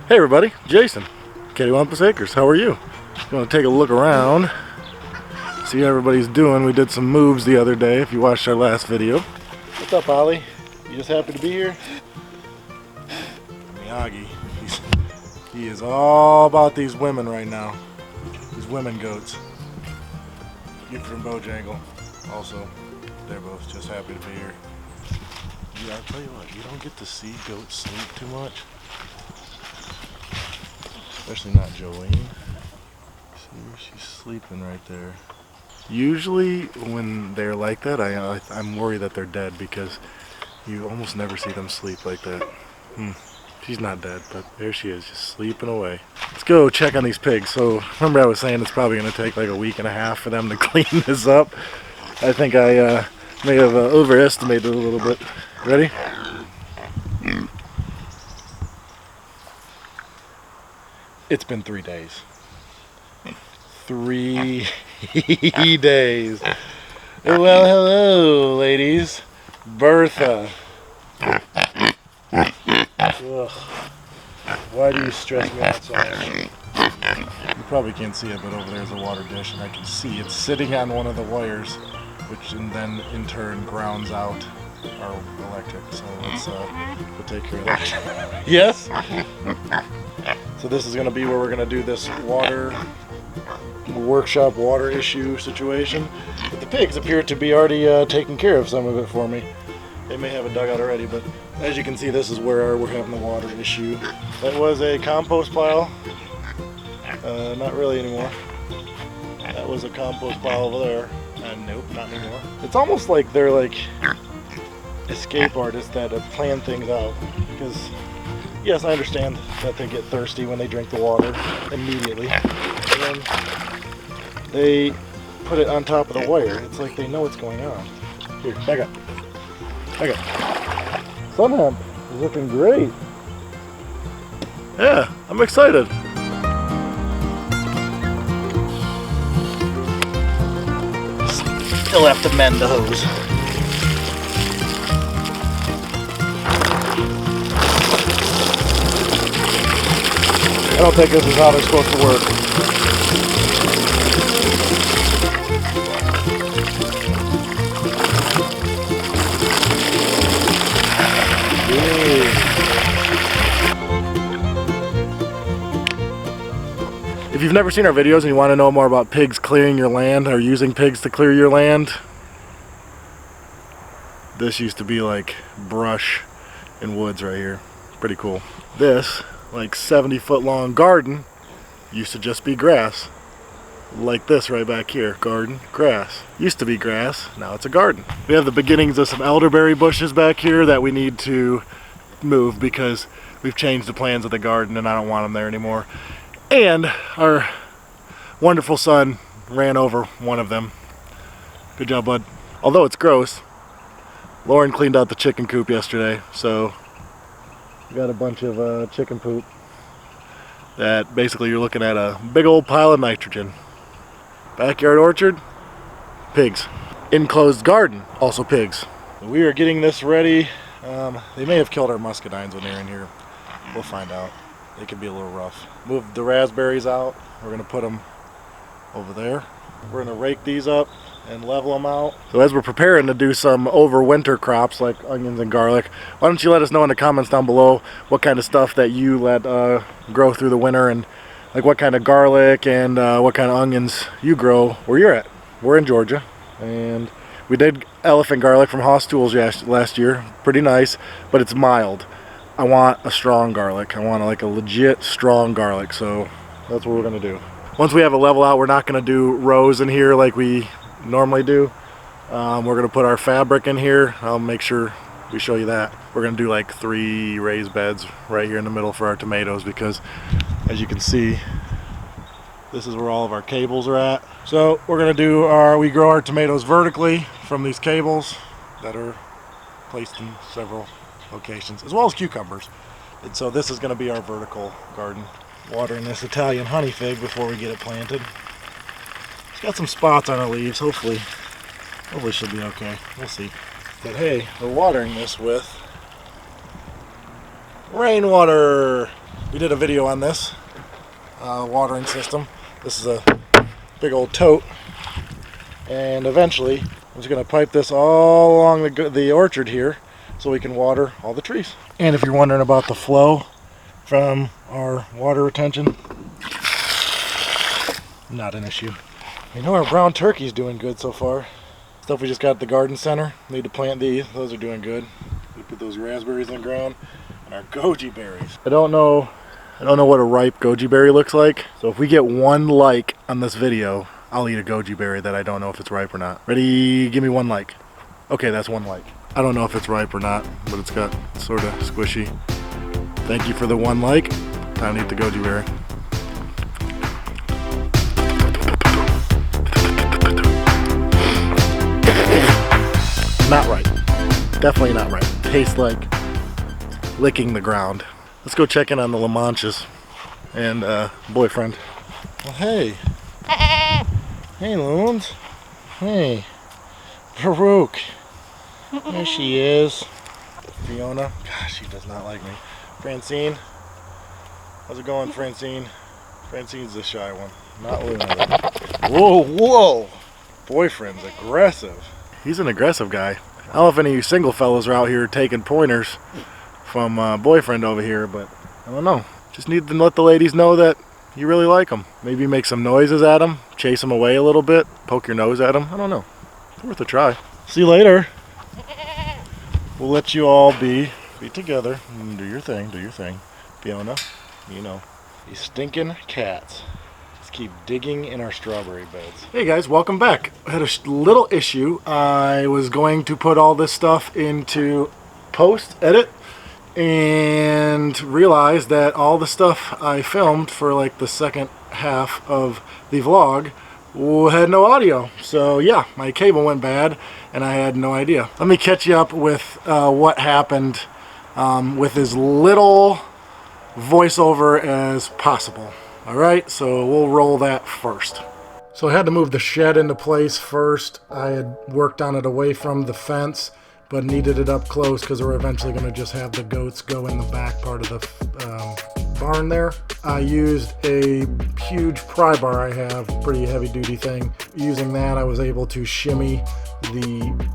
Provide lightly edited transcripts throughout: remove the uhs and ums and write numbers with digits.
Hey everybody, Jason, Cattywampus Acres. How are you? Going to take a look around, see how everybody's doing. We did some moves the other day, if you watched our last video. What's up, Ollie? You just happy to be here? Miyagi, he is all about these women right now. These women goats. Get from Bojangle. Also, they're both just happy to be here. Yeah, I'll tell you what, you don't get to see goats sleep too much. Especially not Jolene. See, she's sleeping right there. Usually when they're like that, I'm worried that they're dead because you almost never see them sleep like that. She's not dead, but there she is, just sleeping away. Let's go check on these pigs. So remember I was saying it's probably going to take like a week and a half for them to clean this up. I think I may have overestimated a little bit. Ready? It's been 3 days. 3 days. Well, hello, ladies. Bertha. Ugh. Why do you stress me out so much? You probably can't see it, but over there's a water dish, and I can see it's sitting on one of the wires, which then in turn grounds out our electric. So let's we'll take care of that. Yes? So this is going to be where we're going to do this water workshop water issue situation. But the pigs appear to be already taking care of some of it for me. They may have a dugout already, but as you can see, this is where we're having the water issue. That was a compost pile. Not really anymore. That was a compost pile over there. Nope, not anymore. It's almost like they're like escape artists that plan things out. Because yes, I understand that they get thirsty when they drink the water immediately. And then they put it on top of the wire. It's like they know what's going on. Here, back up. Back up. Sun hemp is looking great. Yeah, I'm excited. Still have to mend the hose. I don't think this is how they're supposed to work. If you've never seen our videos and you want to know more about pigs clearing your land or using pigs to clear your land, this used to be like brush and woods right here. Pretty cool. This like 70-foot long garden used to just be grass. Like this right back here. Garden, grass. Used to be grass, now it's a garden. We have the beginnings of some elderberry bushes back here that we need to move because we've changed the plans of the garden and I don't want them there anymore. And our wonderful son ran over one of them. Good job, bud. Although it's gross, Lauren cleaned out the chicken coop yesterday, so we got a bunch of chicken poop that basically you're looking at a big old pile of nitrogen. Backyard orchard, pigs. Enclosed garden, also pigs. We are getting this ready. They may have killed our muscadines when they're in here. We'll find out. They could be a little rough. Move the raspberries out. We're going to put them over there. We're going to rake these up and level them out. So as we're preparing to do some overwinter crops like onions and garlic, why don't you let us know in the comments down below what kind of stuff that you let grow through the winter, and like what kind of garlic and what kind of onions you grow where you're at. We're in Georgia, and we did elephant garlic from Haas Tools last year. Pretty nice, but it's mild. I want a strong garlic. I want like a legit strong garlic, so that's what we're going to do. Once we have a level out, we're not going to do rows in here like we normally do. We're going to put our fabric in here. I'll make sure we show you that. We're going to do like 3 raised beds right here in the middle for our tomatoes because, as you can see, this is where all of our cables are at. So we're going to do we grow our tomatoes vertically from these cables that are placed in several locations, as well as cucumbers. And so this is going to be our vertical garden. Watering this Italian honey fig before we get it planted. It's got some spots on the leaves. Hopefully she'll be okay. We'll see. But hey, we're watering this with rainwater. We did a video on this watering system. This is a big old tote, and eventually I'm just going to pipe this all along the orchard here so we can water all the trees. And if you're wondering about the flow from our water retention, not an issue. You know, our brown turkey's doing good so far. Stuff we just got at the garden center, need to plant these. Those are doing good. We put those raspberries in the ground, and our goji berries. I don't know what a ripe goji berry looks like. So if we get 1 like on this video, I'll eat a goji berry that I don't know if it's ripe or not. Ready? Give me 1 like. Okay, that's 1 like. I don't know if it's ripe or not, but it's got sort of squishy. Thank you for the 1 like. Time to eat the goji berry. Not right. Definitely not right. Tastes like licking the ground. Let's go check in on the La Manchas and boyfriend. Well, hey. Hey, Loons. Hey. Baruch. There she is. Fiona. Gosh, she does not like me. Francine. How's it going, Francine? Francine's the shy one. Not Luna. Whoa, whoa. Boyfriend's aggressive. He's an aggressive guy. I don't know if any of you single fellas are out here taking pointers from boyfriend over here, but I don't know. Just need to let the ladies know that you really like them. Maybe make some noises at them, chase them away a little bit, poke your nose at them. I don't know. It's worth a try. See you later. We'll let you all be together and do your thing, Fiona, you know. These stinking cats. Keep digging in our strawberry beds. Hey guys, welcome back. I had a little issue. I was going to put all this stuff into post edit and realized that all the stuff I filmed for like the second half of the vlog had no audio. So yeah, my cable went bad and I had no idea. Let me catch you up with what happened with as little voiceover as possible. Alright, so we'll roll that first. So I had to move the shed into place first. I had worked on it away from the fence, but needed it up close because we're eventually going to just have the goats go in the back part of the barn there. I used a huge pry bar I have, pretty heavy duty thing. Using that I was able to shimmy the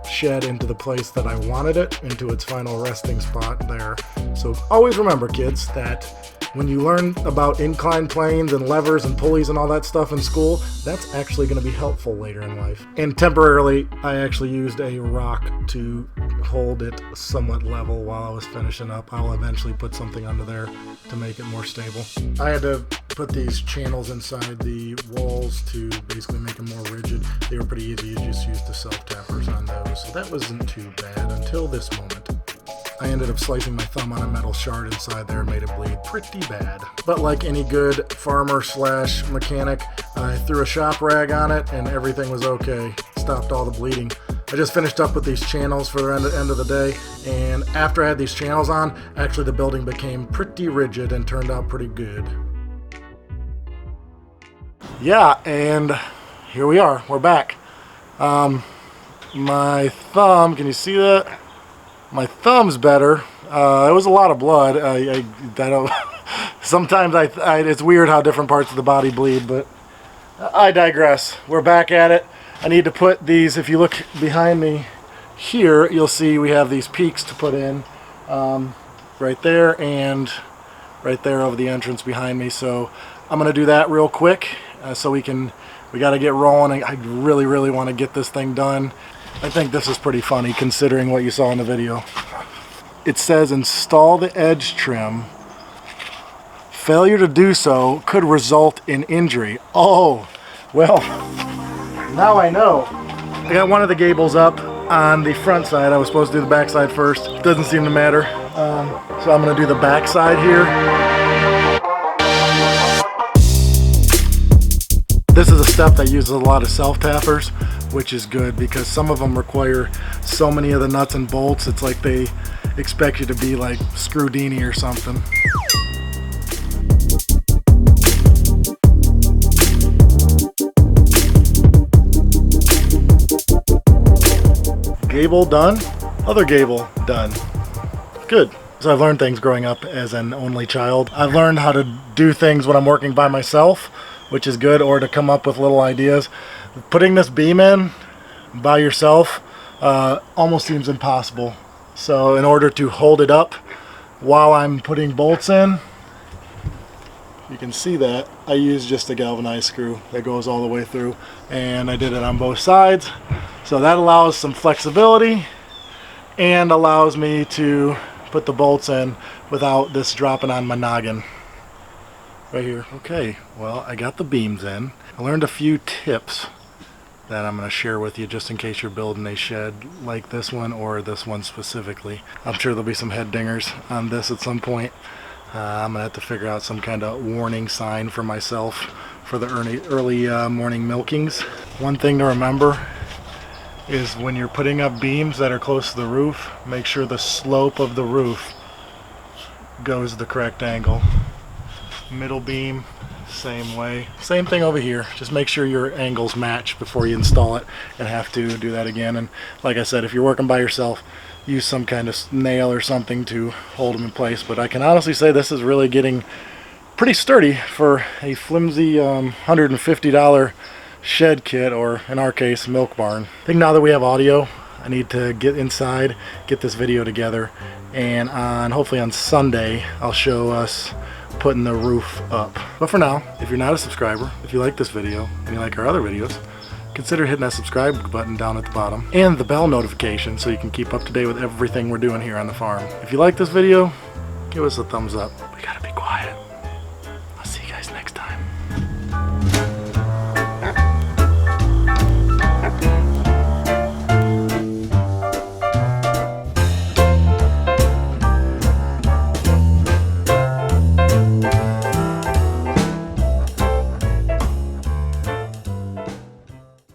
shed into the place that I wanted it, into its final resting spot there. So always remember, kids, that when you learn about inclined planes and levers and pulleys and all that stuff in school, that's actually going to be helpful later in life. And temporarily, I actually used a rock to hold it somewhat level while I was finishing up. I'll eventually put something under there to make it more stable. I had to put these channels inside the walls to basically make them more rigid. They were pretty easy. You just used the self-tappers on those. So that wasn't too bad until this moment. I ended up slicing my thumb on a metal shard inside there and made it bleed pretty bad. But like any good farmer slash mechanic, I threw a shop rag on it and everything was okay. Stopped all the bleeding. I just finished up with these channels for the end of the day, and after I had these channels on, actually the building became pretty rigid and turned out pretty good. Yeah, and here we are. We're back. My thumb, can you see that? My thumb's better. It was a lot of blood. I don't. Sometimes it's weird how different parts of the body bleed, but I digress. We're back at it. I need to put these. If you look behind me here, you'll see we have these peaks to put in, right there and right there over the entrance behind me. So I'm gonna do that real quick, so we got to get rolling. I really want to get this thing done. I think this is pretty funny considering what you saw in the video. It says install the edge trim. Failure to do so could result in injury. Oh, well, now I know. I got one of the gables up on the front side. I was supposed to do the back side first. Doesn't seem to matter. So I'm going to do the back side here. This is a step that uses a lot of self-tappers, which is good because some of them require so many of the nuts and bolts. It's like they expect you to be like Screwdini or something. Gable done, other gable done. Good. So I've learned things growing up as an only child. I've learned how to do things when I'm working by myself, which is good, or to come up with little ideas. Putting this beam in by yourself almost seems impossible. So in order to hold it up while I'm putting bolts in, you can see that I use just a galvanized screw that goes all the way through, and I did it on both sides. So that allows some flexibility and allows me to put the bolts in without this dropping on my noggin right here. Okay, well, I got the beams in. I learned a few tips that I'm going to share with you just in case you're building a shed like this one or this one specifically. I'm sure there'll be some head dingers on this at some point. I'm going to have to figure out some kind of warning sign for myself for the early morning milkings. One thing to remember is when you're putting up beams that are close to the roof, make sure the slope of the roof goes the correct angle. Middle beam, same way. Same thing over here. Just make sure your angles match before you install it and have to do that again. And like I said, if you're working by yourself, use some kind of nail or something to hold them in place. But I can honestly say this is really getting pretty sturdy for a flimsy $150 shed kit, or in our case, milk barn. I think now that we have audio, I need to get inside, get this video together, and hopefully on Sunday I'll show us putting the roof up. But for now, if you're not a subscriber, if you like this video and you like our other videos, consider hitting that subscribe button down at the bottom and the bell notification so you can keep up to date with everything we're doing here on the farm. If you like this video, give us a thumbs up. We gotta be quiet.